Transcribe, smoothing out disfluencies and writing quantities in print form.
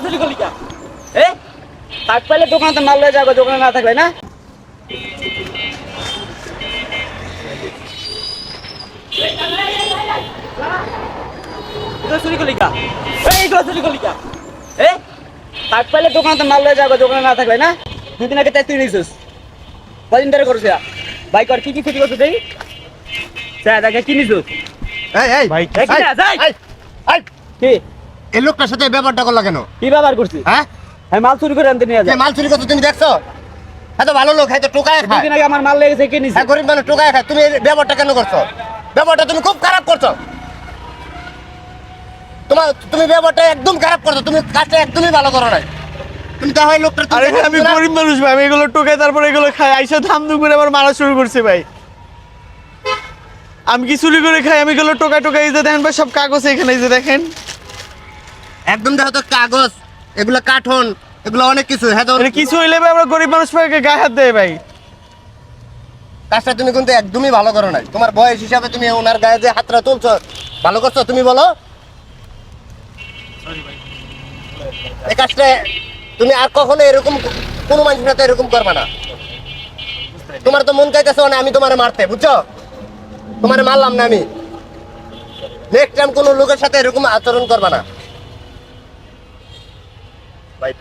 চুরি করলি কা এ থাক পাইলে দোকানে মাল লয়ে যাবে দোকানে না থাকলে না চুরি করলি কা এইগুলো চুরি করলি কা এ থাক পাইলে দোকানে মাল লয়ে যাবে দোকানে না থাকলে না দুদিন আগে তাই তুই নিছিস কদিন ধরে করছিস বাইক আর কি কি ক্ষতি করছিস এই স্যার আগে কি নিছিস এই ভাই কি কি এই লোকটার সাথে ব্যাপারটা করলা কেন? কি ব্যবহার করছিস হ্যাঁ আমি মাল চুরি করে আনতে নিয়ে যে যাই মাল চুরি করতে তুমি দেখছো? এত ভালো লোক হয়তো টোকায় খায়। দুদিন আগে আমার মাল লেগেছে কে নিছে হ্যাঁ গরিব মানুষ টোকায় খায়। তুমি এই ব্যাপারটা কেন করছো? ব্যাপারটা তুমি খুব খারাপ করছো। তুমি ব্যাপারটা একদম খারাপ করছো। তুমি কাজটা একদমই ভালো করো নাই। তুমি তাহলে লোকটা আরে ভাই আমি গরিব মানুষ ভাই, আমি এগুলো টোকাই তারপরে এগুলো খাই, আইসা ধামধুম করে আবার মারা শুরু করছে ভাই। আমি কি চুরি করে খাই? আমি এগুলো টোকাই এই যে দেখেন ভাই, সব কাগজ এখানে এই যে দেখেন। একদম দেখো তো কাগজ, এগুলো কার্টন, এগুলো অনেক কিছু। হ্যাঁ তো এটা কিছু হইলে ভাই আমরা গরিব মানুষ ভাই গায়ে হাত দেয় ভাই। কাজটা তুমি কিন্তু একদমই ভালো করো নাই। তোমার বয়স হিসাবে তুমি ওনার গায়ে যে হাতটা তুলছো, ভালো করছো? তুমি বলো এই কাজটা তুমি আর কখনো এরকম কোনো মানুষের সাথে এরকম করবে না। তোমার তো মন চাইতেছে না আমি তোমারে মারতে, বুঝছো? তোমারে মারলাম না আমি। নেক্সট টাইম কোনো লোকের সাথে এরকম আচরণ করবে না ভাই।